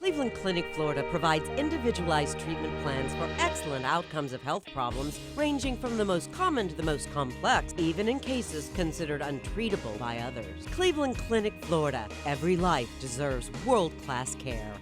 Cleveland Clinic, Florida provides individualized treatment plans for excellent outcomes of health problems ranging from the most common to the most complex, even in cases considered untreatable by others. Cleveland Clinic, Florida. Every life deserves world-class care.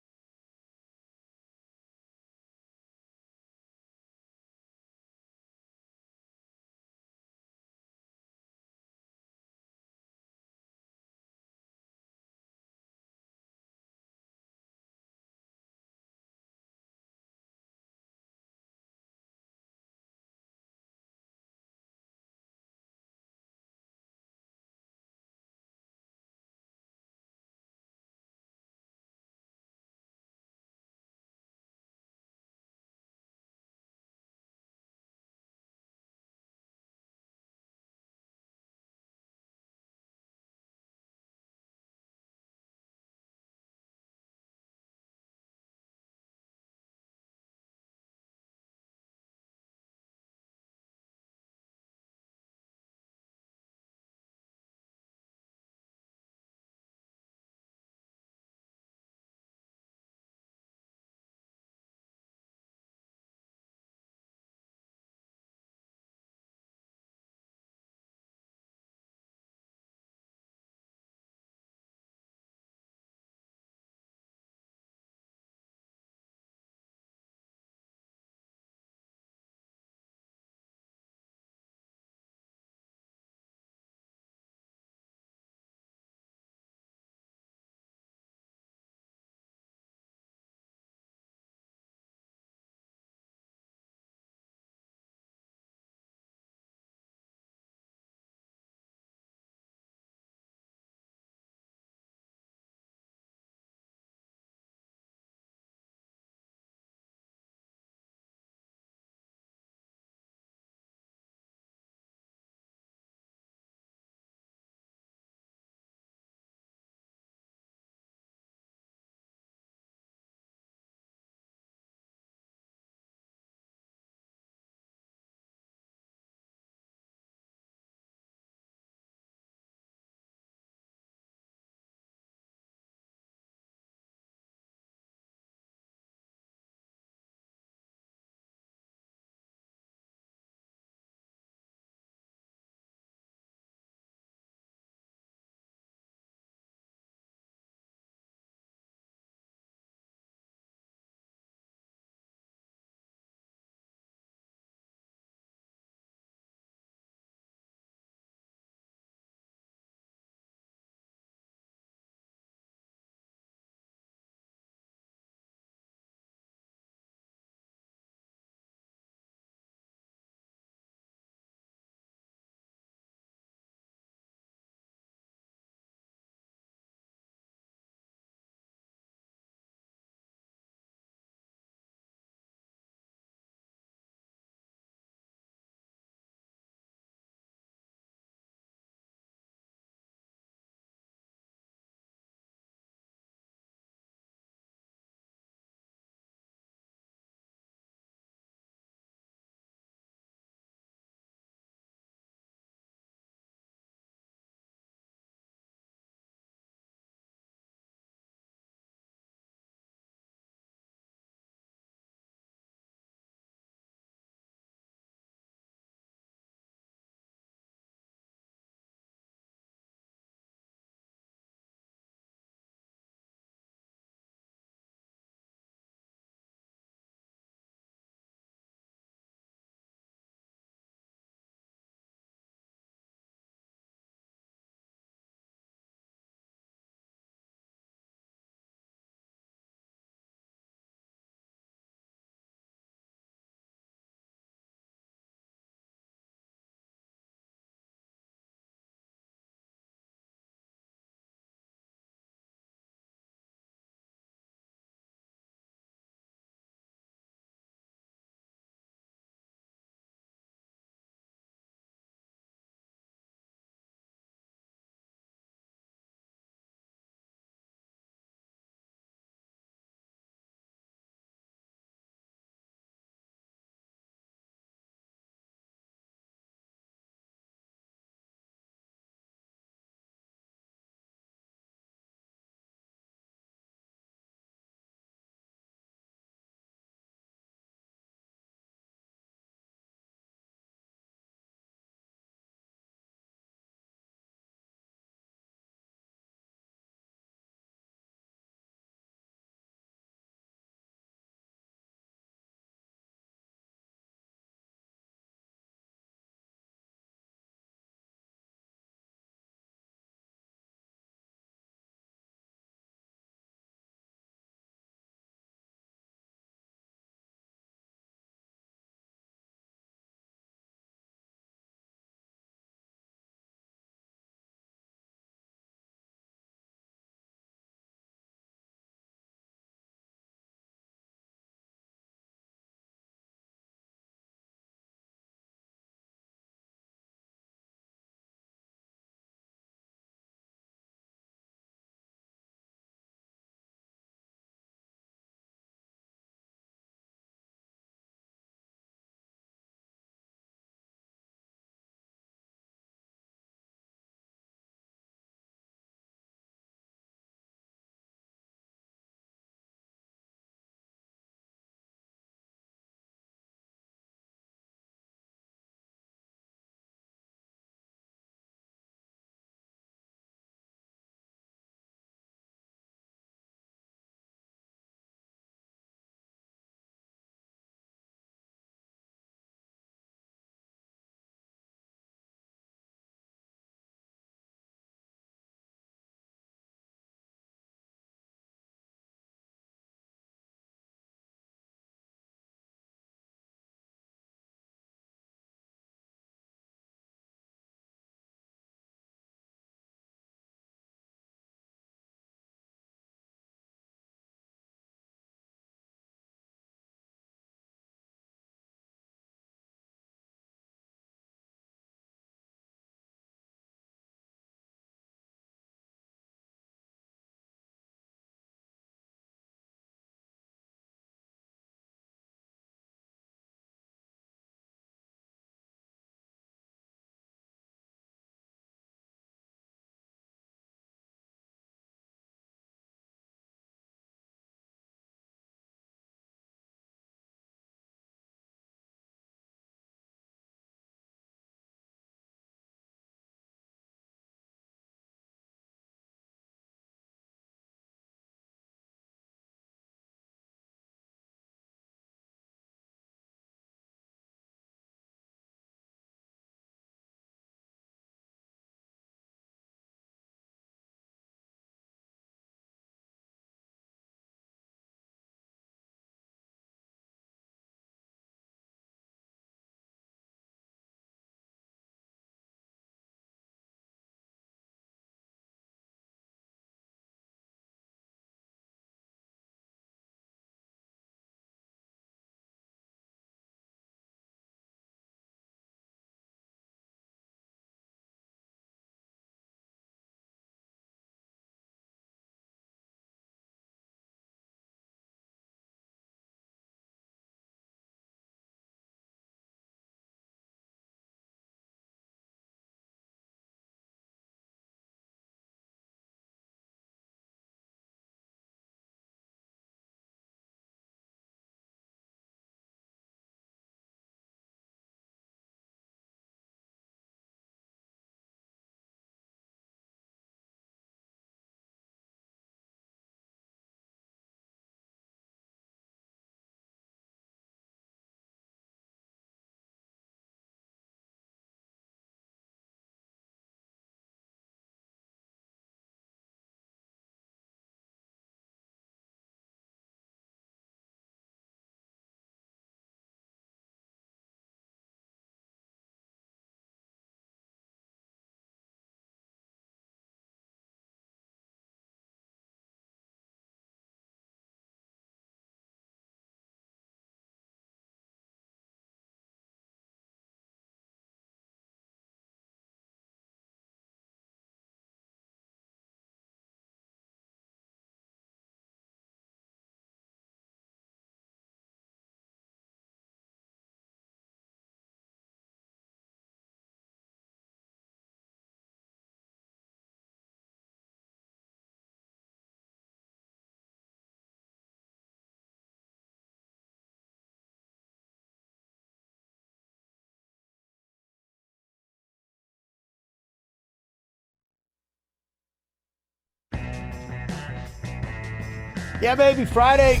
Yeah, baby, Friday.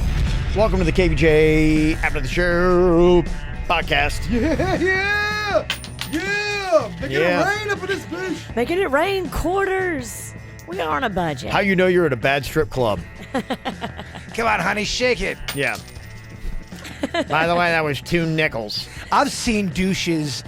Welcome to the KVJ After the Show podcast. Yeah! Making it rain up in this bitch. Making it rain, quarters. We are on a budget. How you know you're at a bad strip club? Come on, honey, shake it. Yeah. By the way, that was $2 I've seen douches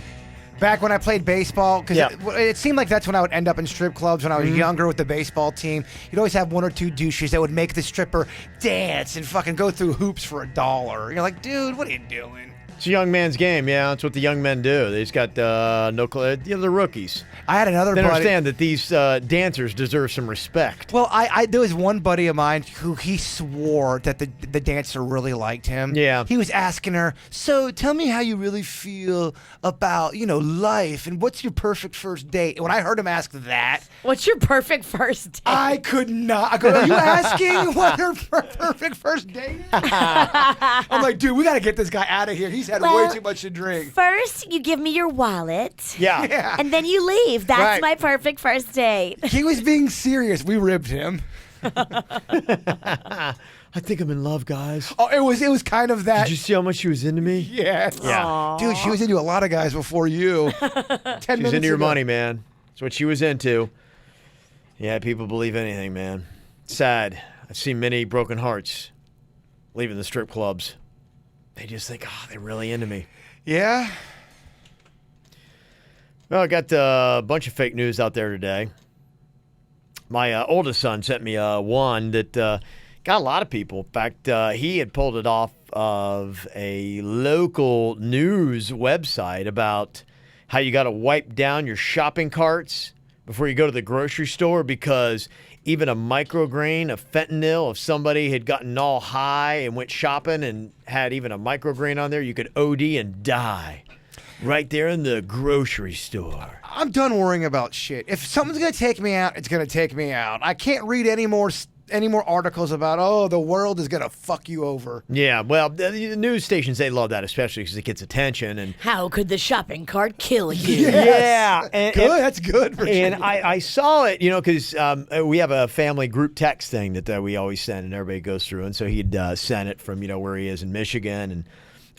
back when I played baseball, because it seemed like that's when I would end up in strip clubs when I was younger with the baseball team. You'd always have one or two douches that would make the stripper dance and fucking go through hoops for $1. You're like, dude, what are you doing? It's a young man's game, yeah. That's what the young men do. They just got no clue. They're rookies. I had another They buddy. understand that these dancers deserve some respect. Well, there was one buddy of mine who he swore that the dancer really liked him. Yeah. He was asking her, so tell me how you really feel about, life, and what's your perfect first date? And when I heard him ask that, What's your perfect first date? I could not. I go, are you asking what her perfect first date is? I'm like, dude, we got to get this guy out of here. He's had way too much to drink. First, you give me your wallet. Yeah. And then you leave. That's Right. my perfect first date. He was being serious. We ribbed him. I think I'm in love, guys. Oh, it was kind of that. Did you see how much she was into me? Yes. Yeah. Aw. Dude, she was into a lot of guys before you. 10 She was minutes into your ago. money, man. That's what she was into. Yeah, people believe anything, man. Sad. I've seen many broken hearts leaving the strip clubs. They just think, they're really into me. Yeah. Well, I got a bunch of fake news out there today. My oldest son sent me one that got a lot of people. In fact, he had pulled it off of a local news website about how you got to wipe down your shopping carts before you go to the grocery store, because even a micrograin of fentanyl, if somebody had gotten all high and went shopping and had even a micrograin on there, you could OD and die right there in the grocery store. I'm done worrying about shit. If something's going to take me out, it's going to take me out. I can't read any more articles about, the world is going to fuck you over. Yeah, well, the news stations, they love that, especially because it gets attention. And How could the shopping cart kill you? yeah, and, That's good. Virginia. And I saw it, because we have a family group text thing that we always send, and everybody goes through. And so he'd send it from, where he is in Michigan. And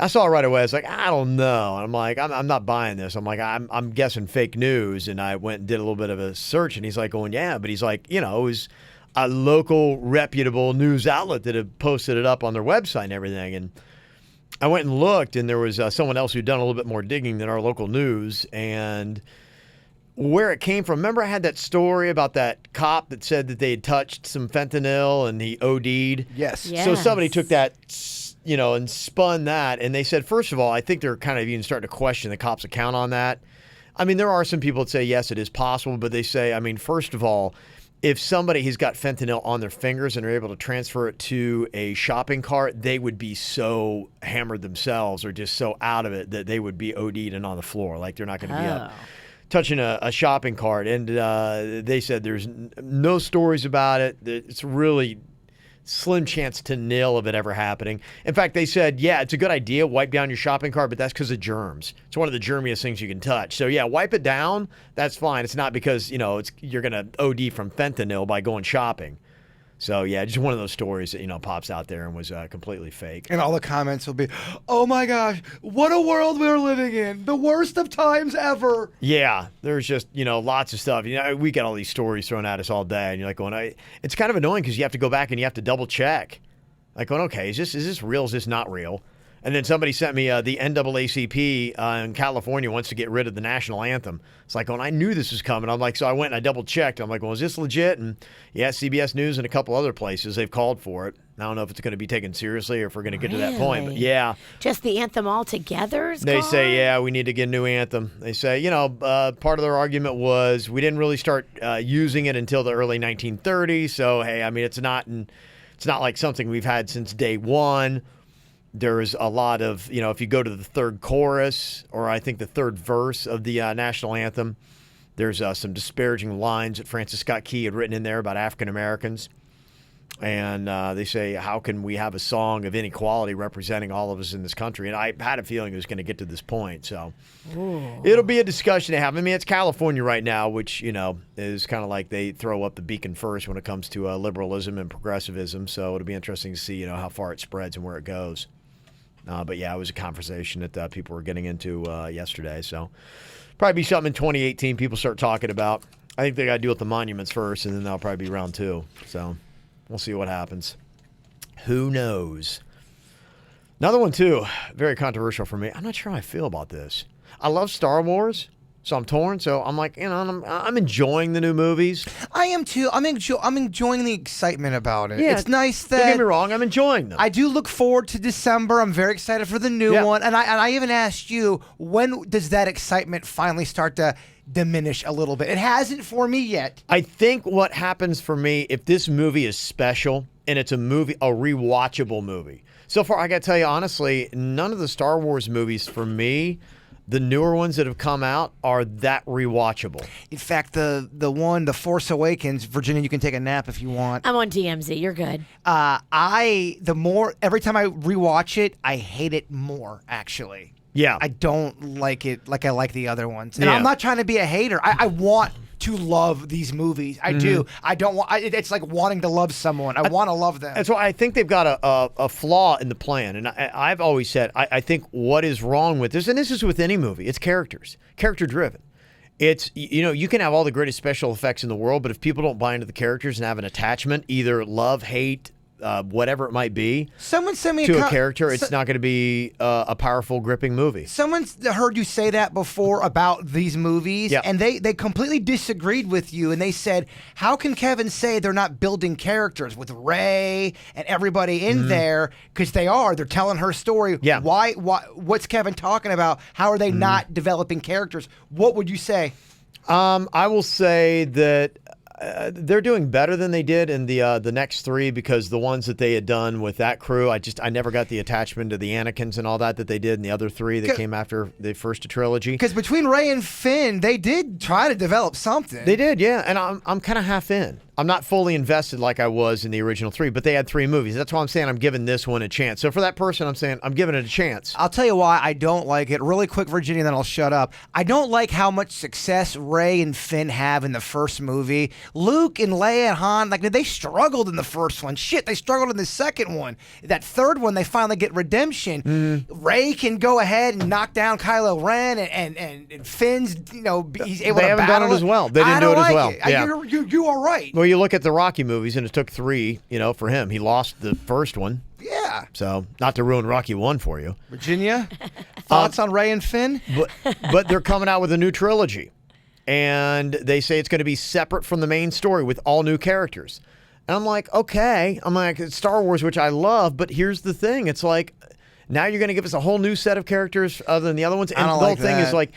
I saw it right away. I was like, I don't know. And I'm like, I'm not buying this. I'm like, I'm guessing fake news. And I went and did a little bit of a search, and he's like going, yeah. But he's like, it was a local reputable news outlet that had posted it up on their website and everything. And I went and looked, and there was someone else who'd done a little bit more digging than our local news. And where it came from, remember I had that story about that cop that said that they had touched some fentanyl and he OD'd? Yes. Yeah. So Yes. somebody took that, and spun that. And they said, first of all, I think they're kind of even starting to question the cop's account on that. I mean, there are some people that say, yes, it is possible. But they say, first of all, if somebody has got fentanyl on their fingers and are able to transfer it to a shopping cart, they would be so hammered themselves or just so out of it that they would be OD'd and on the floor. Like they're not going to be up touching a shopping cart. And they said there's no stories about it. It's really slim chance to nil of it ever happening. In fact, they said, yeah, it's a good idea, wipe down your shopping cart, but that's because of germs. It's one of the germiest things you can touch. So yeah, wipe it down. That's fine. It's not because, you're going to OD from fentanyl by going shopping. So yeah, just one of those stories that, pops out there and was completely fake. And all the comments will be, oh my gosh, what a world we're living in. The worst of times ever. Yeah, there's just, lots of stuff. We get all these stories thrown at us all day, and you're like going, it's kind of annoying because you have to go back and you have to double check. Like going, okay, is this real? Is this not real? And then somebody sent me the NAACP in California wants to get rid of the national anthem. It's like, I knew this was coming. I'm like, so I went and I double checked. I'm like, well, is this legit? And yeah, CBS News and a couple other places, they've called for it. I don't know if it's going to be taken seriously or if we're going to get to that point. But yeah. Just the anthem altogether is They gone? say, yeah, we need to get a new anthem. They say, part of their argument was we didn't really start using it until the early 1930s. So, hey, it's not like something we've had since day one. There's a lot of, if you go to the third chorus or I think the third verse of the national anthem, there's some disparaging lines that Francis Scott Key had written in there about African Americans. And they say, how can we have a song of inequality representing all of us in this country? And I had a feeling it was going to get to this point. So it'll be a discussion to have. I mean, it's California right now, which, is kind of like they throw up the beacon first when it comes to liberalism and progressivism. So it'll be interesting to see, how far it spreads and where it goes. But, yeah, it was a conversation that people were getting into yesterday. So probably be something in 2018 people start talking about. I think they got to deal with the monuments first, and then that'll probably be round 2. So we'll see what happens. Who knows? Another one, too, very controversial for me. I'm not sure how I feel about this. I love Star Wars, so I'm torn. So I'm like, I'm enjoying the new movies. I am, too. I'm enjoying the excitement about it. Yeah, it's nice that... Don't get me wrong, I'm enjoying them. I do look forward to December. I'm very excited for the new one. And I even asked you, when does that excitement finally start to diminish a little bit? It hasn't for me yet. I think what happens for me, if this movie is special and it's a rewatchable movie. So far, I got to tell you honestly, none of the Star Wars movies for me, the newer ones that have come out, are that rewatchable. In fact, the one, The Force Awakens, Virginia, you can take a nap if you want. I'm on DMZ. You're good. Every time I rewatch it, I hate it more, actually. Yeah. I don't like it like I like the other ones. And Yeah. I'm not trying to be a hater. I want to love these movies. I do. I don't want... it's like wanting to love someone. I want to love them. That's why I think they've got a flaw in the plan. And I've always said, I think what is wrong with this, and this is with any movie, it's characters. Character-driven. It's, you can have all the greatest special effects in the world, but if people don't buy into the characters and have an attachment, either love, hate, whatever it might be, Someone sent me to a character, it's not going to be a powerful, gripping movie. Someone's heard you say that before about these movies, and they completely disagreed with you, and they said, how can Kevin say they're not building characters with Rey and everybody in there? Because they're telling her story. Yeah. Why? What's Kevin talking about? How are they not developing characters? What would you say? I will say that they're doing better than they did in the next 3, because the ones that they had done with that crew, I never got the attachment to the Anakins and all that they did in the other 3 that came after the first trilogy. Because between Rey and Finn, they did try to develop something. They did, yeah, and I'm kind of half in. I'm not fully invested like I was in the original 3, but they had 3 movies. That's why I'm saying I'm giving this one a chance. So for that person, I'm saying I'm giving it a chance. I'll tell you why I don't like it. Really quick, Virginia, then I'll shut up. I don't like how much success Rey and Finn have in the first movie. Luke and Leia and Han, they struggled in the first one. Shit, they struggled in the second one. That third one, they finally get redemption. Rey can go ahead and knock down Kylo Ren, and Finn's, he's able to battle. They haven't done it as well. They didn't do it as well. Yeah. You are right. Well, you look at the Rocky movies, and it took 3, for him. He lost the first one. Yeah. So, not to ruin Rocky 1 for you. Virginia, thoughts on Rey and Finn? But they're coming out with a new trilogy. And they say it's going to be separate from the main story with all new characters. And I'm like, okay. It's Star Wars, which I love, but here's the thing. It's like, now you're going to give us a whole new set of characters other than the other ones. And the whole thing is like,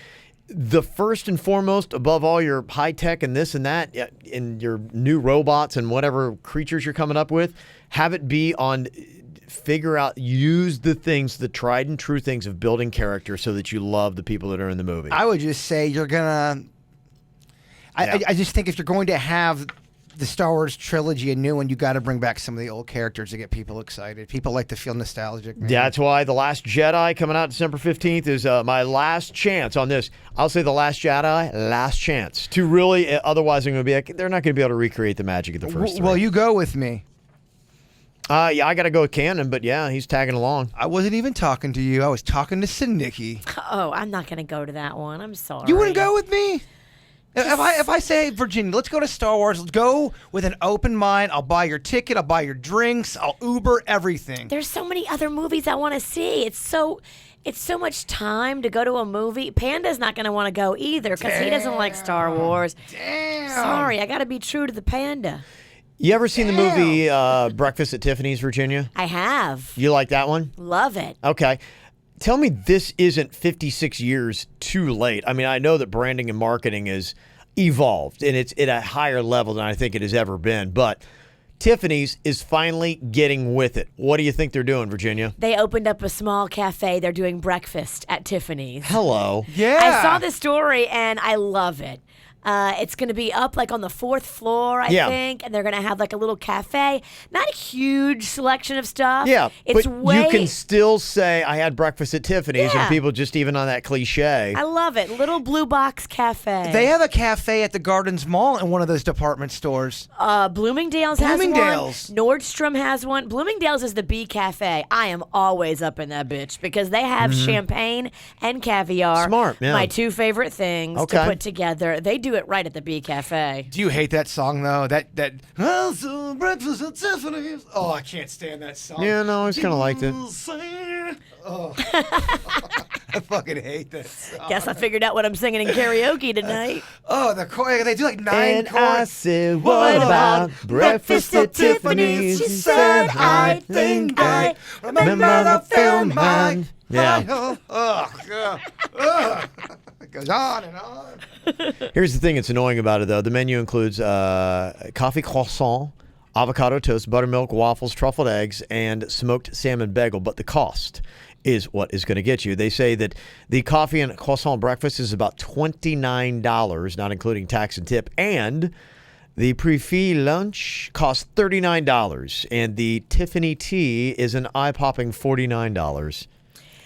the first and foremost, above all your high tech and this and that, and your new robots and whatever creatures you're coming up with, have it be on, use the tried and true things of building character so that you love the people that are in the movie. I would just say you're going to... I just think if you're going to have the Star Wars trilogy a new one, you got to bring back some of the old characters to get people excited. People like to feel nostalgic. Man. That's why The Last Jedi, coming out December 15th, is my last chance on this. I'll say The Last Jedi, last chance to really. Otherwise, I'm going to be like, they're not going to be able to recreate the magic of the first 3. Well, you go with me. Yeah, I got to go with Cannon, but yeah, he's tagging along. I wasn't even talking to you. I was talking to Sidnicki. Oh, I'm not going to go to that one. I'm sorry. You wouldn't go with me? If I say, Virginia, let's go to Star Wars, let's go with an open mind. I'll buy your ticket. I'll buy your drinks. I'll Uber everything. There's so many other movies I want to see. It's so much time to go to a movie. Panda's not going to want to go either because he doesn't like Star Wars. Damn. Sorry, I got to be true to the panda. You ever seen the movie Breakfast at Tiffany's, Virginia? I have. You like that one? Love it. Okay. Tell me this isn't 56 years too late. I mean, I know that branding and marketing is evolved, and it's at a higher level than I think it has ever been, but Tiffany's is finally getting with it. What do you think they're doing, Virginia? They opened up a small cafe. They're doing breakfast at Tiffany's. Hello. Yeah. I saw the story, and I love it. It's going to be up like on the 4th floor, I think, and they're going to have like a little cafe. Not a huge selection of stuff. Yeah, it's but you can still say I had breakfast at Tiffany's, and people just even on that cliche. I love it. Little blue box cafe. They have a cafe at the Gardens Mall in one of those department stores. Bloomingdale's has one. Nordstrom has one. Bloomingdale's is the B Cafe. I am always up in that bitch because they have champagne and caviar. Smart, yeah. My 2 favorite things to put together. They do it right at the B Cafe. Do you hate that song though? That also breakfast at Tiffany's. Oh, I can't stand that song. Yeah, no, I always kind of liked it. Oh. I fucking hate that song. Guess I figured out what I'm singing in karaoke tonight. Oh, they do like 9 And chords. I said, what about breakfast at Tiffany's? She said, I think I remember the film. Yeah. It goes on and on. Here's the thing that's annoying about it, though. The menu includes coffee croissant, avocado toast, buttermilk, waffles, truffled eggs, and smoked salmon bagel. But the cost is what is going to get you. They say that the coffee and croissant breakfast is about $29, not including tax and tip. And the pre-fee lunch costs $39. And the Tiffany tea is an eye-popping $49.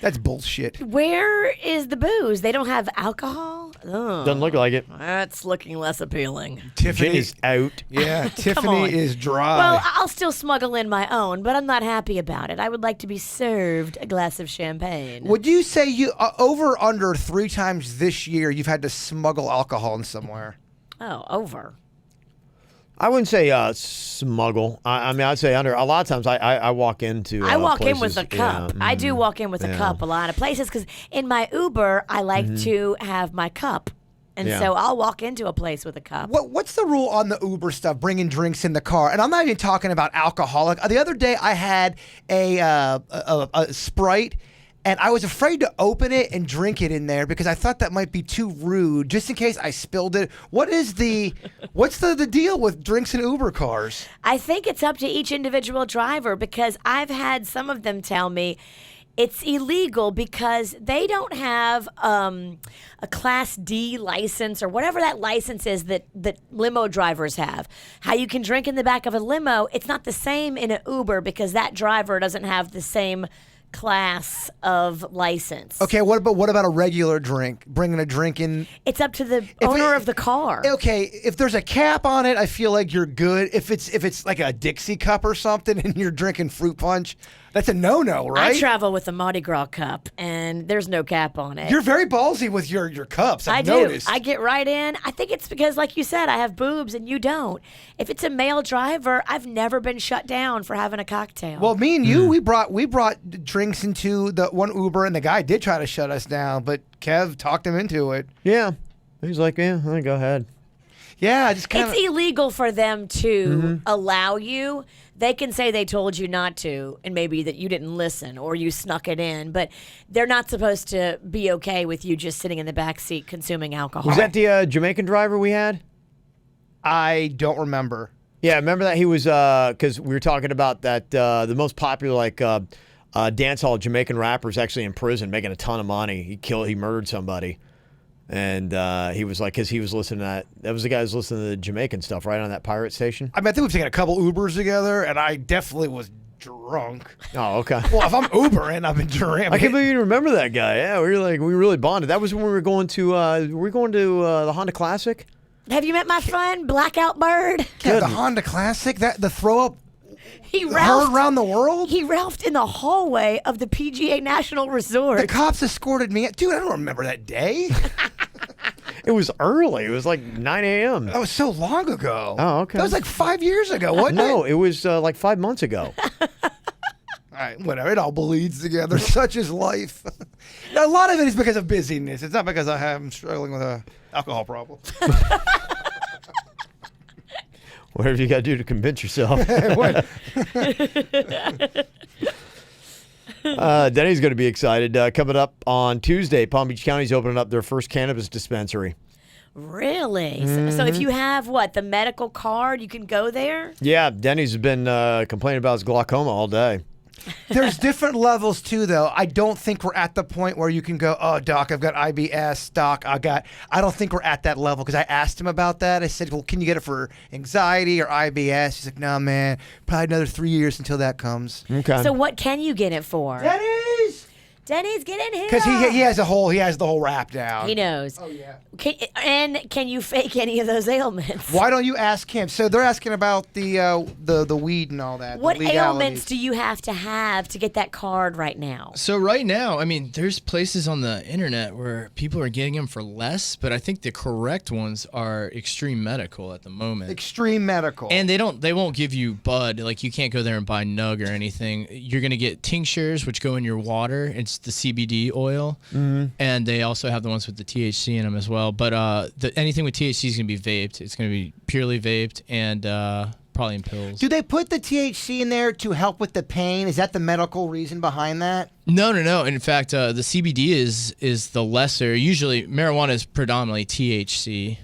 That's bullshit. Where is the booze? They don't have alcohol? Oh, Doesn't look like it. that's looking less appealing. Tiffany is out. Yeah, Tiffany is dry. Well, I'll still smuggle in my own, but I'm not happy about it. I would like to be served a glass of champagne. Would you say you over or under 3 times this year you've had to smuggle alcohol in somewhere? Oh, over. I wouldn't say smuggle. I mean, I'd say under. A lot of times I walk into I walk in places, with a cup. I do walk in with a cup a lot of places because in my Uber, I like to have my cup. And so I'll walk into a place with a cup. What's the rule on the Uber stuff, bringing drinks in the car? And I'm not even talking about alcoholic. The other day I had a Sprite, and I was afraid to open it and drink it in there because I thought that might be too rude, just in case I spilled it. What's the deal with drinks in Uber cars? I think it's up to each individual driver because I've had some of them tell me it's illegal because they don't have a Class D license or whatever that license is that limo drivers have. How you can drink in the back of a limo, it's not the same in an Uber because that driver doesn't have the same class of license. Okay, what about a regular drink? Bringing a drink in? It's up to the owner of the car. Okay, if there's a cap on it, I feel like you're good. If it's like a Dixie cup or something and you're drinking fruit punch, that's a no-no, right? I travel with a Mardi Gras cup, and there's no cap on it. You're very ballsy with your cups, I've noticed. I get right in. I think it's because, like you said, I have boobs and you don't. If it's a male driver, I've never been shut down for having a cocktail. Well, me and you, we brought drinks into the one Uber, and the guy did try to shut us down, but Kev talked him into it. Yeah. He's like, yeah, go ahead. Yeah, just kind of. It's illegal for them to allow you. They can say they told you not to, and maybe that you didn't listen or you snuck it in, but they're not supposed to be okay with you just sitting in the back seat consuming alcohol. Was that the Jamaican driver we had? I don't remember. Yeah, remember that he was because we were talking about that the most popular dance hall Jamaican rapper is actually in prison making a ton of money. He murdered somebody. And he was like, because he was listening to that was the guy who was listening to the Jamaican stuff, right, on that pirate station? I mean, I think we've taken a couple Ubers together, and I definitely was drunk. Oh, okay. Well, if I'm Ubering, I've been drinking. I can't believe you remember that guy. Yeah, we really bonded. That was when we were going to the Honda Classic. Have you met my friend, Blackout Bird? Yeah, the Honda Classic, the throw-up He heard around the world? He ralphed in the hallway of the PGA National Resort. The cops escorted me. Dude, I don't remember that day. It was early. It was like 9 a.m. That was so long ago. Oh, okay. That was like 5 years ago, wasn't it? No, it was like 5 months ago. All right, whatever. It all bleeds together. Such is life. Now, a lot of it is because of busyness. It's not because I'm struggling with an alcohol problem. Whatever you got to do to convince yourself. Denny's going to be excited. Coming up on Tuesday, Palm Beach County's opening up their first cannabis dispensary. Really? So if you have, the medical card, you can go there? Yeah, Denny's has been complaining about his glaucoma all day. There's different levels too, though. I don't think we're at the point where you can go, oh, doc, I've got IBS. Doc, I don't think we're at that level, because I asked him about that. I said, well, can you get it for anxiety or IBS? He's like, no, man, probably another 3 years until that comes. Okay. So what can you get it for? Denny's, get in here. Because he has the whole rap down. He knows. Oh, yeah. Can you fake any of those ailments? Why don't you ask him? So they're asking about the weed and all that. What the legalities. ailments do you have to get that card right now? So right now, I mean, there's places on the internet where people are getting them for less, but I think the correct ones are Extreme Medical at the moment. Extreme Medical. And they won't give you bud. Like, you can't go there and buy nug or anything. You're going to get tinctures, which go in your water. It's the CBD oil. Mm-hmm. And they also have the ones with the THC in them as well. But anything with THC is going to be vaped. It's going to be purely vaped and probably in pills. Do they put the THC in there to help with the pain? Is that the medical reason behind that? No. In fact, the CBD is the lesser. Usually, marijuana is predominantly THC.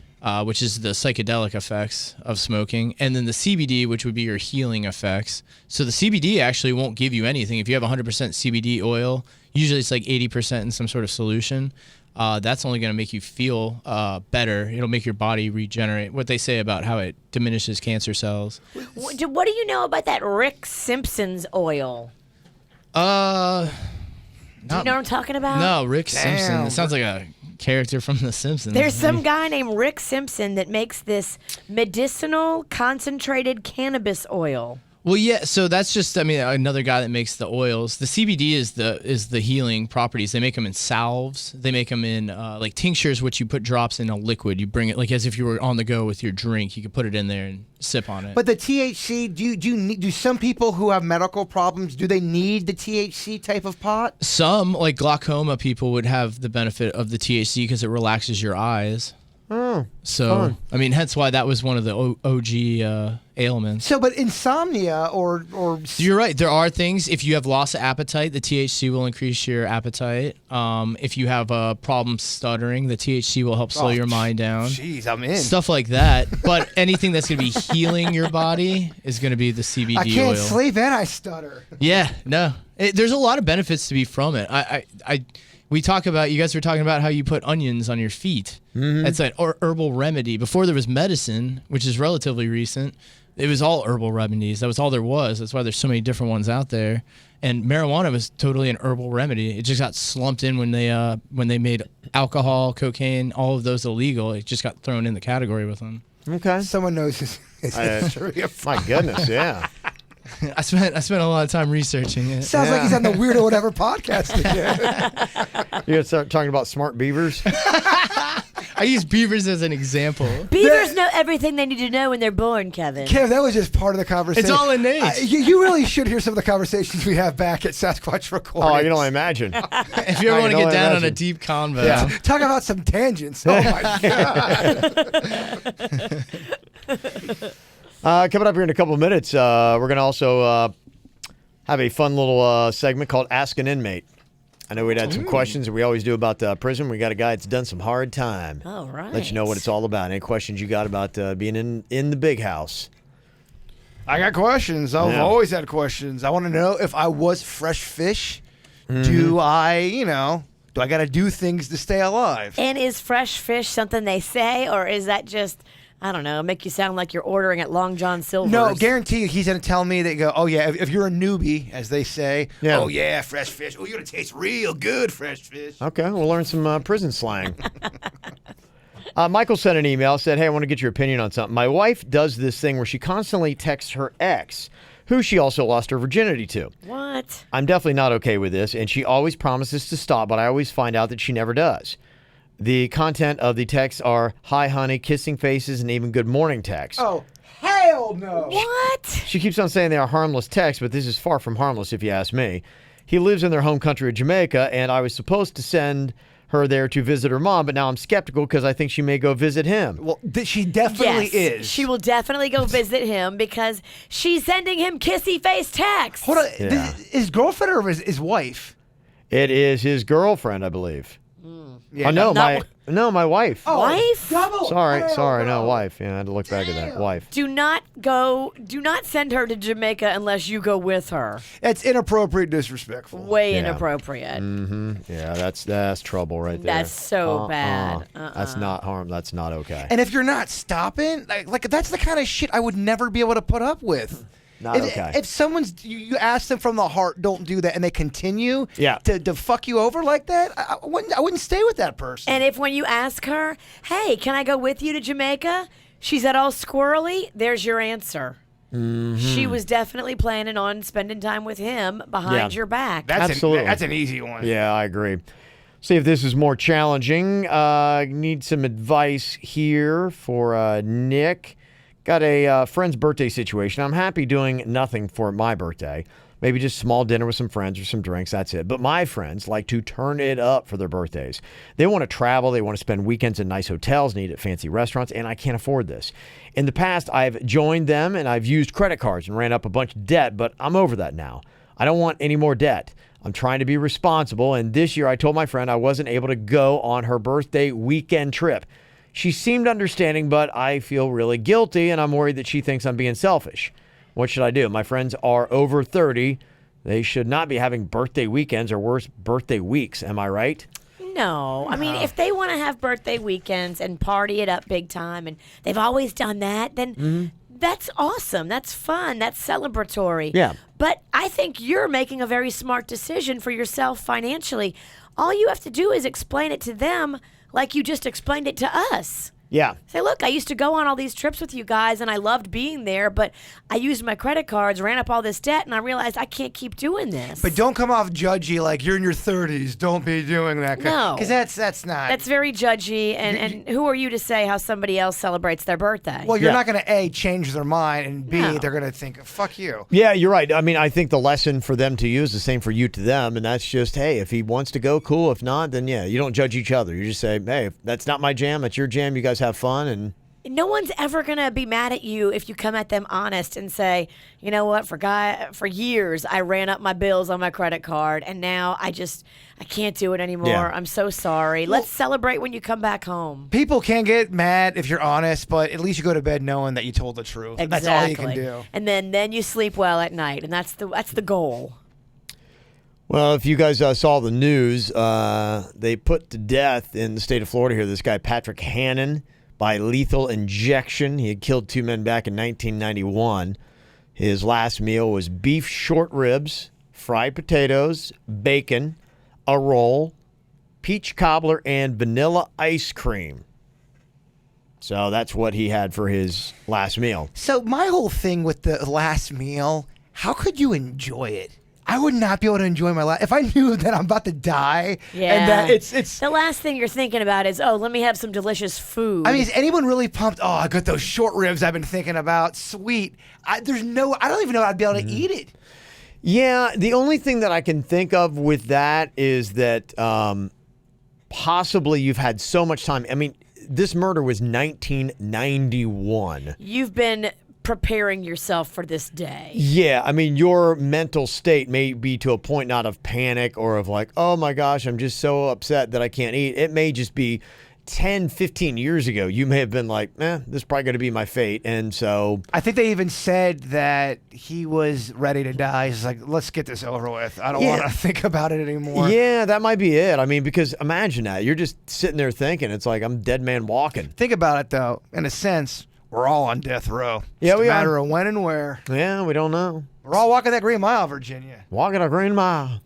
Which is the psychedelic effects of smoking, and then the CBD, which would be your healing effects. So the CBD actually won't give you anything. If you have 100% CBD oil, usually it's like 80% in some sort of solution. That's only going to make you feel better. It'll make your body regenerate. What they say about how it diminishes cancer cells. What do you know about that Rick Simpson's oil? Do you know what I'm talking about? No, Rick Simpson. It sounds like a character from The Simpsons. There's some guy named Rick Simpson that makes this medicinal concentrated cannabis oil. Well, yeah, so that's just, I mean, another guy that makes the oils. The CBD is the healing properties. They make them in salves. They make them in like tinctures, which you put drops in a liquid. You bring it like as if you were on the go with your drink. You could put it in there and sip on it. But the THC, do some people who have medical problems, do they need the THC type of pot? Some, like glaucoma people, would have the benefit of the THC because it relaxes your eyes. Oh, so, fun. I mean, hence why that was one of the OG ailments. So, but insomnia or You're right. There are things. If you have loss of appetite, the THC will increase your appetite. If you have a problem stuttering, the THC will help slow your mind down. Jeez, I'm in. Stuff like that. But anything that's going to be healing your body is going to be the CBD oil. I can't sleep and I stutter. Yeah, no. There's a lot of benefits to be from it. You guys were talking about how you put onions on your feet. Mm-hmm. That's an herbal remedy. Before there was medicine, which is relatively recent, it was all herbal remedies. That was all there was. That's why there's so many different ones out there. And marijuana was totally an herbal remedy. It just got slumped in when they made alcohol, cocaine, all of those illegal. It just got thrown in the category with them. Okay. Someone knows his history. My goodness, yeah. I spent a lot of time researching it. Sounds like he's on the Weirdo Whatever podcast again. You gotta start talking about smart beavers. I use beavers as an example. Beavers know everything they need to know when they're born, Kevin. Kev, that was just part of the conversation. It's all innate. You really should hear some of the convetions we have back at Sasquatch Recordings. Oh, I can only imagine. If you ever want to get down on a deep convo. Yeah. Talk about some tangents. Oh, my God. Coming up here in a couple of minutes, we're going to also have a fun little segment called Ask an Inmate. I know we'd had some questions that we always do about prison. We got a guy that's done some hard time. All right. Let you know what it's all about. Any questions you got about being in the big house? I got questions. I've always had questions. I want to know if I was fresh fish, do I got to do things to stay alive? And is fresh fish something they say, or is that just, I don't know, make you sound like you're ordering at Long John Silver's? No, guarantee you he's going to tell me, they go, oh, yeah, if you're a newbie, as they say, oh, yeah, fresh fish. Oh, you're going to taste real good, fresh fish. Okay, we'll learn some prison slang. Michael sent an email, said, hey, I want to get your opinion on something. My wife does this thing where she constantly texts her ex, who she also lost her virginity to. What? I'm definitely not okay with this, and she always promises to stop, but I always find out that she never does. The content of the texts are hi, honey, kissing faces, and even good morning texts. Oh, hell no. What? She keeps on saying they are harmless texts, but this is far from harmless if you ask me. He lives in their home country of Jamaica, and I was supposed to send her there to visit her mom, but now I'm skeptical because I think she may go visit him. Well, she definitely is. She will definitely go visit him because she's sending him kissy face texts. Hold on. Yeah. His girlfriend or his wife? It is his girlfriend, I believe. Yeah, Oh, no, No, my wife. Oh, Wife? Double. Sorry, no, wife. Yeah, I had to look back at that. Wife. Do not send her to Jamaica unless you go with her. That's inappropriate, disrespectful. Way Yeah. inappropriate. Yeah, that's trouble right there. That's so bad. That's not harm. That's not okay. And if you're not stopping, like that's the kind of shit I would never be able to put up with. Not okay. If someone's you ask them from the heart, don't do that, and they continue to fuck you over like that, I wouldn't stay with that person. And if when you ask her, hey, can I go with you to Jamaica? She's at all squirrely, there's your answer. She was definitely planning on spending time with him behind your back. Absolutely. That's an easy one. Yeah, I agree. See if this is more challenging. Need some advice here for Nick. Got a friend's birthday situation. I'm happy doing nothing for my birthday. Maybe just small dinner with some friends or some drinks. That's it. But my friends like to turn it up for their birthdays. They want to travel. They want to spend weekends in nice hotels and eat at fancy restaurants, and I can't afford this. In the past, I've joined them, and I've used credit cards and ran up a bunch of debt, but I'm over that now. I don't want any more debt. I'm trying to be responsible, and this year I told my friend I wasn't able to go on her birthday weekend trip. She seemed understanding, but I feel really guilty, and I'm worried that she thinks I'm being selfish. What should I do? My friends are over 30. They should not be having birthday weekends or worse, birthday weeks. Am I right? No. I mean, if they want to have birthday weekends and party it up big time, and they've always done that, then that's awesome. That's fun. That's celebratory. Yeah. But I think you're making a very smart decision for yourself financially. All you have to do is explain it to them like you just explained it to us. Yeah. Say, look, I used to go on all these trips with you guys, and I loved being there, but I used my credit cards, ran up all this debt, and I realized I can't keep doing this. But don't come off judgy like you're in your 30s. Don't be doing that. No. Because that's not. That's very judgy, and who are you to say how somebody else celebrates their birthday? Well, you're not going to, A, change their mind, and B, No. they're going to think, fuck you. Yeah, you're right. I mean, I think the lesson for them to use is the same for you to them, and that's just, hey, if he wants to go, cool. If not, then yeah, you don't judge each other. You just say, hey, if that's not my jam, that's your jam. You guys have fun, and no one's ever going to be mad at you if you come at them honest and say, you know what, for years I ran up my bills on my credit card, and now I can't do it anymore. Yeah. I'm so sorry. Let's celebrate when you come back home. People can get mad if you're honest, but at least you go to bed knowing that you told the truth. Exactly. That's all you can do. And then you sleep well at night, and that's the goal. well, if you guys saw the news, they put to death in the state of Florida here this guy, Patrick Hannon, by lethal injection. He had killed 2 men back in 1991. His last meal was beef short ribs, fried potatoes, bacon, a roll, peach cobbler, and vanilla ice cream. So that's what he had for his last meal. So my whole thing with the last meal, how could you enjoy it? I would not be able to enjoy my life if I knew that I'm about to die. Yeah. And that it's. The last thing you're thinking about is, oh, let me have some delicious food. I mean, is anyone really pumped? Oh, I got those short ribs I've been thinking about. Sweet. I don't even know I'd be able to eat it. Yeah, the only thing that I can think of with that is that possibly you've had so much time. I mean, this murder was 1991. You've been preparing yourself for this day. Yeah, I mean, your mental state may be to a point not of panic or of like, oh my gosh, I'm just so upset that I can't eat. It may just be 10, 15 years ago. You may have been like, this is probably going to be my fate. And so I think they even said that he was ready to die. He's like, let's get this over with. I don't want to think about it anymore. yeah, that might be it. I mean, because imagine that. You're just sitting there thinking, it's like I'm dead man walking. Think about it, though. In a sense, we're all on death row. Yeah, It's we a are. matter of when and where. Yeah, we don't know. We're all walking that Green Mile, Virginia. Walking a green mile.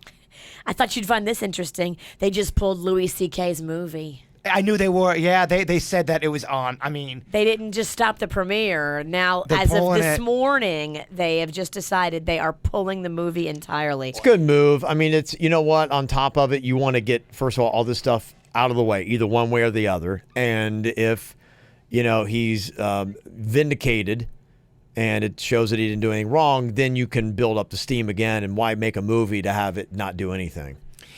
I thought you'd find this interesting. They just pulled Louis C.K.'s movie. I knew they were. Yeah, they said that it was on. I mean, They didn't just stop the premiere. Now, They're as of pulling this it. morning, they have just decided they are pulling the movie entirely. It's a good move. I mean, it's, you know what, on top of it, you want to get, first of all this stuff out of the way, either one way or the other. And if, he's vindicated and it shows that he didn't do anything wrong, then you can build up the steam again. And why make a movie to have it not do anything?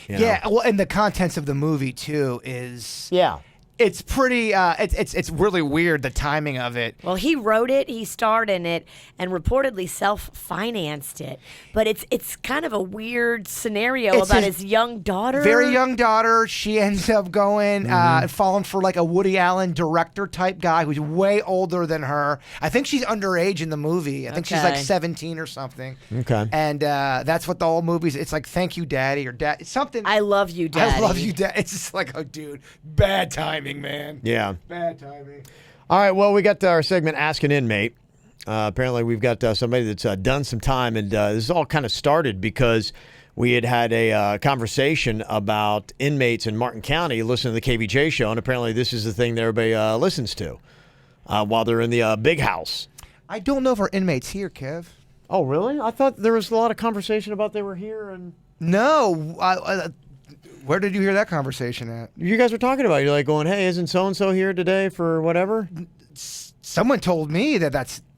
You know? yeah. Well, and the contents of the movie too is. Yeah. It's pretty. It's really weird, the timing of it. Well, he wrote it, he starred in it, and reportedly self-financed it. But it's kind of a weird scenario It's about his his young daughter. Very young daughter. She ends up going and falling for like a Woody Allen director type guy who's way older than her. I think she's underage in the movie. I think she's like Okay. 17 or something. Okay. And that's what the whole movie's. It's like, thank you, daddy, or dad. It's something. I love you, Daddy. I love you, dad. It's just like, oh, dude, bad timing, man. Yeah. Bad timing. All right. Well, we got our segment Ask an Inmate. Apparently, we've got somebody that's done some time, and this all kind of started because we had a conversation about inmates in Martin County listening to the KVJ show, and apparently this is the thing that everybody listens to while they're in the big house. I don't know if our inmates here, Kev. Oh, really? I thought there was a lot of conversation about they were here, and No. Where did you hear that conversation at? you guys were talking about it. You're like going, hey, isn't so-and-so here today for whatever? Someone told me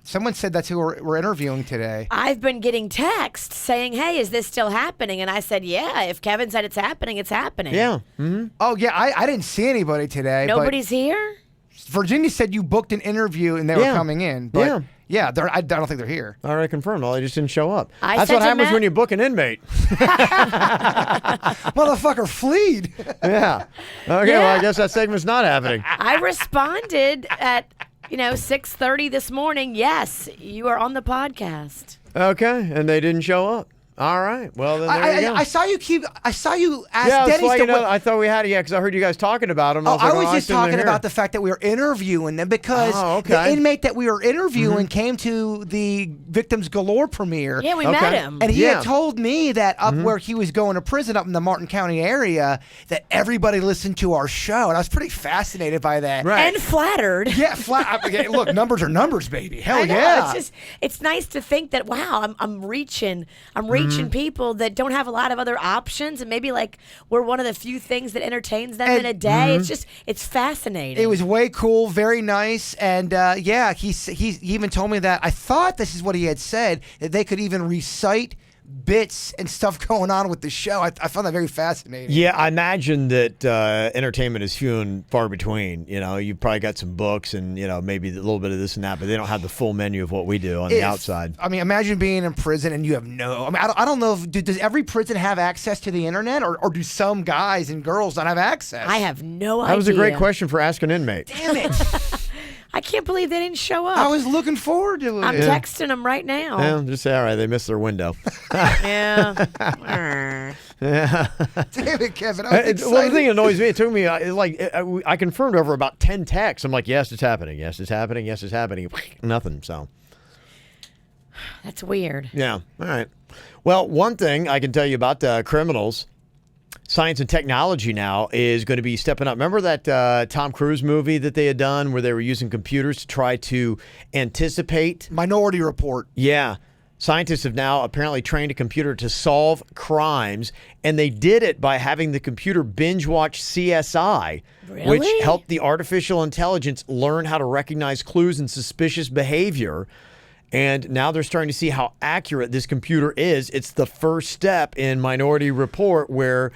someone said that's who we're interviewing today. I've been getting texts saying, hey, is this still happening? And I said, yeah, if Kevin said it's happening, it's happening. Yeah. Mm-hmm. Oh, yeah, I didn't see anybody today. Nobody's here? But Virginia said you booked an interview and they were Yeah. coming in. But Yeah. I don't think they're here. All right, confirmed. Well, they just didn't show up. I That's said what to happens Matt- when you book an inmate. Motherfucker, fleed. Yeah. Okay, well, I guess that segment's not happening. I responded at 6:30 this morning. Yes, you are on the podcast. Okay, and they didn't show up. All right. Well, then there you go. I saw you ask yeah, Denny's well, to I thought we had it, because I heard you guys talking about them. I like, was just didn't talking hear. about the fact that we were interviewing them because the inmate that we were interviewing came to the Victims Galore premiere. Yeah, we met him. And he Yeah. had told me that up where he was going to prison up in the Martin County area, that everybody listened to our show. And I was pretty fascinated by that. Right. And flattered. Yeah, look, numbers are numbers, baby. Hell I know. yeah. It's nice to think that, wow, I'm reaching people that don't have a lot of other options, and maybe like we're one of the few things that entertains them in a day. It's fascinating. It was way cool, very nice, and he even told me that I thought this is what he had said, that they could even recite bits and stuff going on with the show. I found that very fascinating. Yeah, I imagine that entertainment is few and far between. You've probably got some books and, maybe a little bit of this and that, but they don't have the full menu of what we do on the outside. I mean, imagine being in prison and you have I don't know if, does every prison have access to the internet, or do some guys and girls not have access? I have no idea. That was a great question for Ask an Inmate. Damn it. I can't believe they didn't show up. I was looking forward to it. I'm texting them right now. Yeah, just say, all right, they missed their window. Yeah. Damn it, Kevin. I was excited. Well, the thing that annoys me, it took me, I confirmed over about 10 texts. I'm like, yes, it's happening. Yes, it's happening. Yes, it's happening. Nothing, so. That's weird. Yeah, all right. Well, one thing I can tell you about criminals, science and technology now is going to be stepping up. Remember that Tom Cruise movie that they had done where they were using computers to try to anticipate? Minority Report. Yeah. Scientists have now apparently trained a computer to solve crimes, and they did it by having the computer binge watch CSI, which Really? helped the artificial intelligence learn how to recognize clues and suspicious behavior. And now they're starting to see how accurate this computer is. It's the first step in Minority Report, where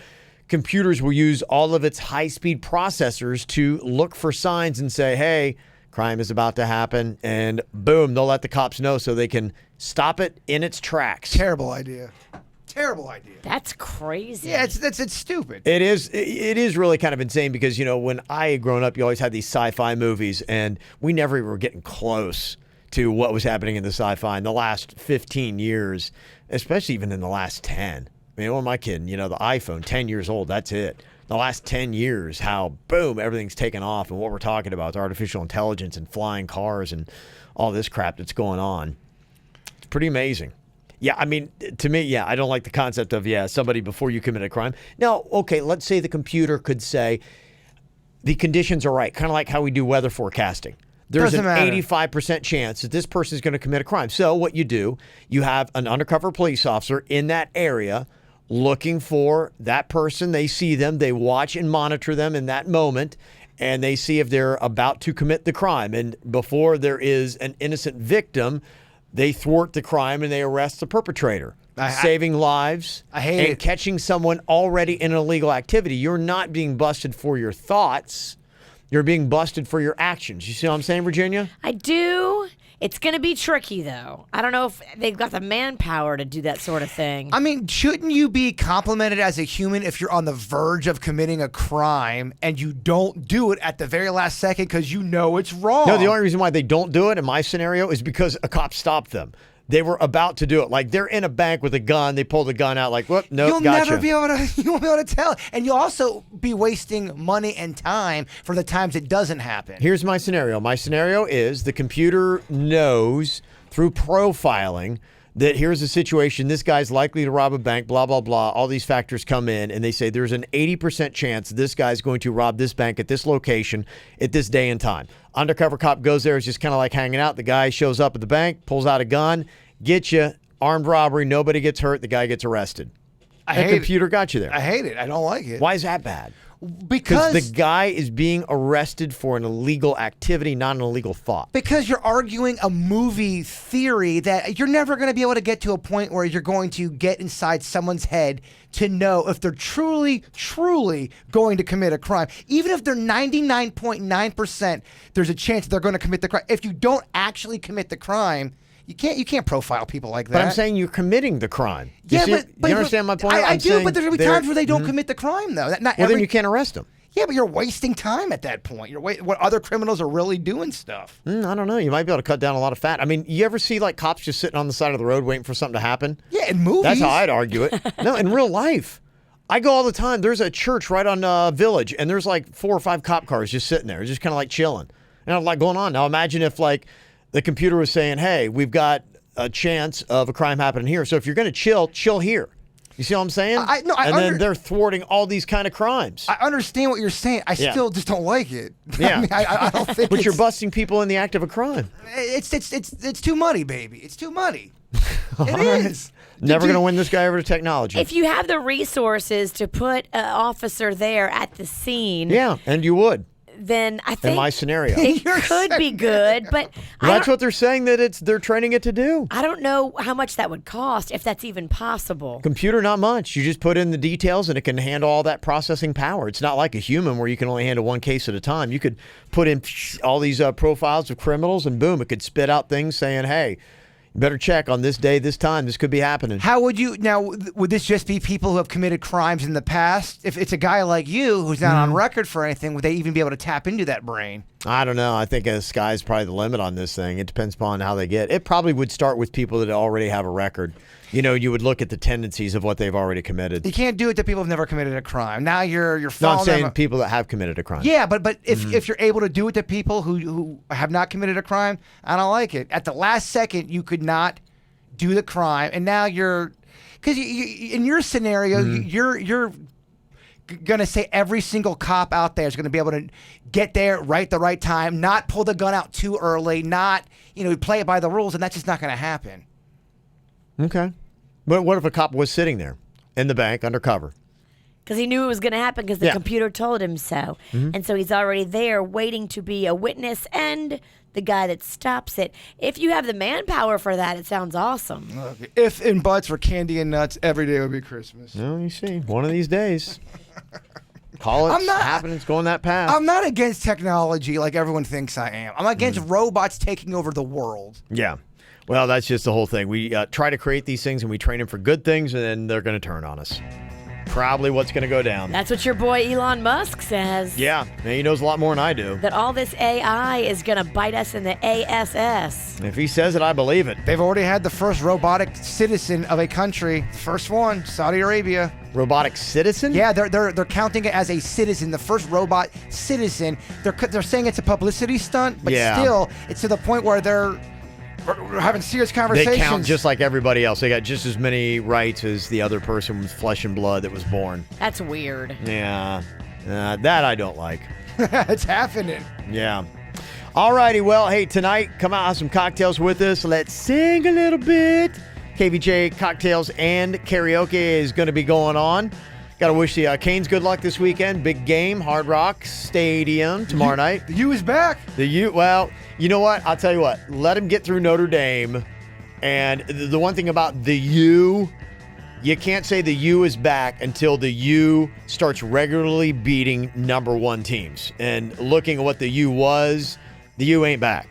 computers will use all of its high-speed processors to look for signs and say, hey, crime is about to happen. And boom, they'll let the cops know so they can stop it in its tracks. Terrible idea. Terrible idea. That's crazy. Yeah, it's stupid. It is really kind of insane because, when I had grown up, you always had these sci-fi movies, and we never were getting close to what was happening in the sci-fi in the last 15 years, especially even in the last 10. I mean, what am I kidding? The iPhone, 10 years old, that's it. The last 10 years, how, boom, everything's taken off, and what we're talking about is artificial intelligence and flying cars and all this crap that's going on. It's pretty amazing. Yeah, I mean, to me, I don't like the concept of, somebody before you commit a crime. Now, okay, let's say the computer could say the conditions are right, kind of like how we do weather forecasting. There's Doesn't an matter. 85% chance that this person is going to commit a crime. So what you do, you have an undercover police officer in that area looking for that person. They see them, they watch and monitor them in that moment, and they see if they're about to commit the crime. And before there is an innocent victim, they thwart the crime and they arrest the perpetrator. Saving lives and catching someone already in an illegal activity. You're not being busted for your thoughts. You're being busted for your actions. You see what I'm saying, Virginia? I do. It's going to be tricky, though. I don't know if they've got the manpower to do that sort of thing. I mean, shouldn't you be complimented as a human if you're on the verge of committing a crime and you don't do it at the very last second because you know it's wrong? No, the only reason why they don't do it in my scenario is because a cop stopped them. They were about to do it. Like, they're in a bank with a gun. They pull the gun out like, whoop, nope, You'll gotcha. never be able to. You won't be able to tell, and you'll also be wasting money and time for the times it doesn't happen. Here's my scenario. My scenario is the computer knows through profiling that here's a situation, this guy's likely to rob a bank, blah, blah, blah. All these factors come in, and they say there's an 80% chance this guy's going to rob this bank at this location at this day and time. Undercover cop goes there, is just kind of like hanging out. The guy shows up at the bank, pulls out a gun, gets you, armed robbery, nobody gets hurt, the guy gets arrested. The computer got you there. I hate it. I don't like it. Why is that bad? Because the guy is being arrested for an illegal activity, not an illegal thought. Because you're arguing a movie theory that you're never going to be able to get to a point where you're going to get inside someone's head to know if they're truly, truly going to commit a crime. Even if they're 99.9%, there's a chance they're going to commit the crime. If you don't actually commit the crime, you can't profile people like that. But I'm saying you're committing the crime. You understand my point? I do, but there's going to be times where they don't commit the crime, though. Then you can't arrest them. Yeah, but you're wasting time at that point. What other criminals are really doing stuff. I don't know. You might be able to cut down a lot of fat. I mean, you ever see like cops just sitting on the side of the road waiting for something to happen? Yeah, in movies. That's how I'd argue it. No, in real life. I go all the time. There's a church right on Village, and there's like 4 or 5 cop cars just sitting there, just kind of like chilling. And I'm like, going on. Now imagine if like the computer was saying, hey, we've got a chance of a crime happening here. So if you're going to chill here. You see what I'm saying? Then they're thwarting all these kind of crimes. I understand what you're saying. I still just don't like it. Yeah. I mean, I don't think but you're busting people in the act of a crime. It's too muddy, baby. It's too muddy. It is. Never going to win this guy over to technology. If you have the resources to put an officer there at the scene. Yeah, and you would. Then I think in my scenario, it could be good, but that's what they're saying that they're training it to do. I don't know how much that would cost, if that's even possible. Computer, not much. You just put in the details and it can handle all that processing power. It's not like a human where you can only handle one case at a time. You could put in all these profiles of criminals and boom, it could spit out things saying, hey, you better check on this day, this time. This could be happening. How would you now? Would this just be people who have committed crimes in the past? If it's a guy like you who's not on record for anything, would they even be able to tap into that brain? I don't know. I think the sky's probably the limit on this thing. It depends upon how they get. It probably would start with people that already have a record. You know, you would look at the tendencies of what they've already committed. You can't do it to people who've never committed a crime. Now you're following. No, I'm saying people that have committed a crime. Yeah, but if you're able to do it to people who have not committed a crime, I don't like it. At the last second, you could not do the crime, and now because in your scenario, you're gonna say every single cop out there is gonna be able to get there right the right time, not pull the gun out too early, not play it by the rules, and that's just not gonna happen. Okay, but what if a cop was sitting there in the bank undercover? Because he knew it was going to happen because the computer told him so. And so he's already there waiting to be a witness and the guy that stops it. If you have the manpower for that, it sounds awesome. Okay. If and buts were candy and nuts, every day would be Christmas. No, you see, one of these days. Call it happening. It's going that path. I'm not against technology like everyone thinks I am. I'm against robots taking over the world. Yeah. Well, that's just the whole thing. We try to create these things and we train them for good things, and then they're going to turn on us. Probably what's going to go down. That's what your boy Elon Musk says. Yeah, he knows a lot more than I do. That all this AI is going to bite us in the ASS. If he says it, I believe it. They've already had the first robotic citizen of a country. First one, Saudi Arabia. Robotic citizen? Yeah, they're counting it as a citizen, the first robot citizen. They're saying it's a publicity stunt, but still, it's to the point where they're having serious conversations. They count just like everybody else. They got just as many rights as the other person with flesh and blood that was born. That's weird. Yeah. That I don't like. It's happening. Yeah. All righty. Well, hey, tonight, come out, have some cocktails with us. Let's sing a little bit. KVJ Cocktails and Karaoke is going to be going on. Got to wish the Canes good luck this weekend. Big game, Hard Rock Stadium tomorrow night. The U is back. Well, you know what? I'll tell you what. Let them get through Notre Dame. And the one thing about the U, You can't say the U is back until the U starts regularly beating number 1 teams. And looking at what the U was, the U ain't back.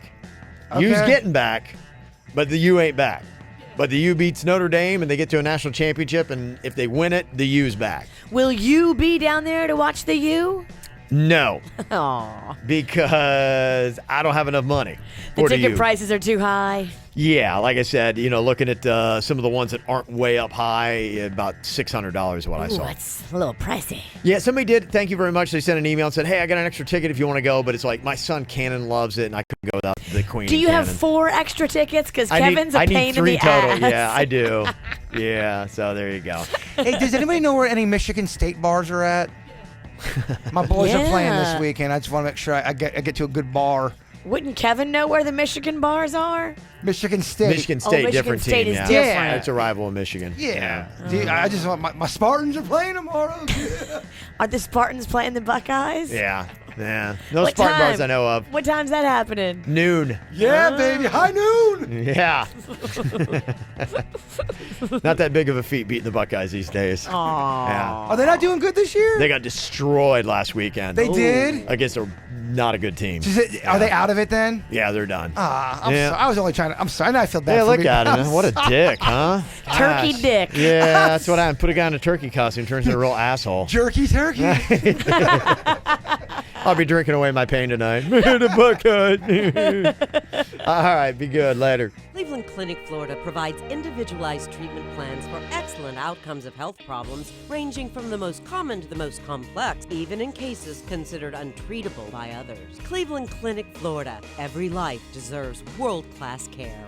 Okay. U's getting back, but the U ain't back. But the U beats Notre Dame and they get to a national championship, and if they win it, the U's back. Will you be down there to watch the U? No, Aw. because I don't have enough money The for the ticket U. prices are too high. Yeah, like I said, looking at some of the ones that aren't way up high, about $600 is what I Ooh, saw. that's a little pricey. Yeah, somebody did. Thank you very much. They sent an email and said, hey, I got an extra ticket if you want to go. But it's like, my son Cannon loves it, and I couldn't go without the Queen. Do you have Cannon. 4 extra tickets? Because I Kevin's a need pain 3 in the total. ass. Yeah, I do. Yeah, so there you go. Hey, does anybody know where any Michigan State bars are at? My boys are playing this Yeah. weekend. I just want to make sure I get to a good bar. Wouldn't Kevin know where the Michigan bars are? Michigan State. Michigan State, Michigan different State team. is yeah. different. It's a rival in Michigan. Yeah. Dude, I just want my Spartans are playing tomorrow. Are the Spartans playing the Buckeyes? Yeah. Yeah. Those What Spartan bars time? I know of. What time's that happening? Noon. Yeah, baby. High noon. Yeah. Not that big of a feat beating the Buckeyes these days. Aw. Yeah. Are they not doing good this year? They got destroyed last weekend. They did? Against a not a good team. Are they out of it then? Yeah, they're done. I'm Yeah. sorry. I was only trying to. I'm sorry. Now I feel bad. Yeah, for look me. at him. I'm What a sorry. dick, huh? Turkey Gosh. dick. Yeah, that's what happened. Put a guy in a turkey costume, turns into a real asshole. Jerky turkey. I'll be drinking away my pain tonight. The Buckeye. All right, be good. Later. Cleveland Clinic, Florida provides individualized treatment plans for excellent outcomes of health problems, ranging from the most common to the most complex, even in cases considered untreatable by others. Cleveland Clinic, Florida. Every life deserves world-class care.